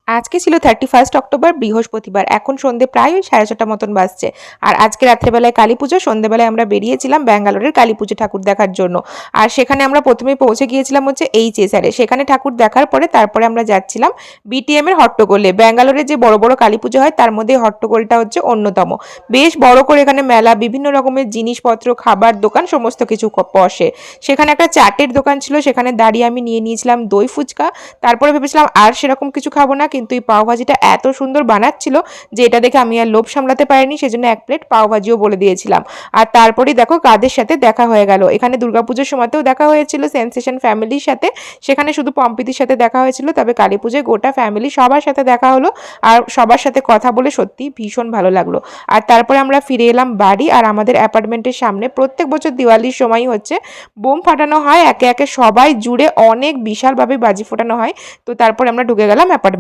আজকে ছিল 31 অক্টোবর, বৃহস্পতিবার। এখন সন্ধে প্রায় ওই 4:30 মতন বাজছে। আর আজকে রাত্রেবেলায় কালী পুজো, সন্ধেবেলায় আমরা বেরিয়েছিলাম ব্যাঙ্গালোরের কালী পুজো ঠাকুর দেখার জন্য। আর সেখানে আমরা প্রথমে পৌঁছে গিয়েছিলাম হচ্ছে এইচএসআরে। সেখানে ঠাকুর দেখার পরে তারপরে আমরা যাচ্ছিলাম বিটিএম এর হট্টগোলে। ব্যাঙ্গালোরে যে বড় বড় কালী পুজো হয় তার মধ্যে হট্টগোলটা হচ্ছে অন্যতম। বেশ বড় করে এখানে মেলা, বিভিন্ন রকমের জিনিসপত্র, খাবার দোকান সমস্ত কিছু বসে। সেখানে একটা চাটের দোকান ছিল, সেখানে দাঁড়িয়ে আমি নিয়ে নিয়েছিলাম দই ফুচকা। তারপরে ভেবেছিলাম আর সেরকম কিছু খাবো না, কিন্তু এই পাওভাজিটা এত সুন্দর বানাচ্ছিল যে এটা দেখে আমি আর লোভ সামলাতে পারিনি, সেজন্য 1 প্লেট পাওভাজিও বলে দিয়েছিলাম। আর তারপরেই দেখো কাদের সাথে দেখা হয়ে গেল। এখানে দুর্গাপুজোর সময়তেও দেখা হয়েছিল সেন্সেশন ফ্যামিলির সাথে, সেখানে শুধু পম্পিতির সাথে দেখা হয়েছিল, তবে কালী পুজোয় গোটা ফ্যামিলি সবার সাথে দেখা হলো। আর সবার সাথে কথা বলে সত্যি ভীষণ ভালো লাগলো। আর তারপরে আমরা ফিরে এলাম বাড়ি। আর আমাদের অ্যাপার্টমেন্টের সামনে প্রত্যেক বছর দিওয়ালির সময় হচ্ছে বোম ফাটানো হয়, একে একে সবাই জুড়ে অনেক বিশালভাবে বাজি ফোটানো হয়। তো তারপরে আমরা ঢুকে গেলাম অ্যাপার্টমেন্ট।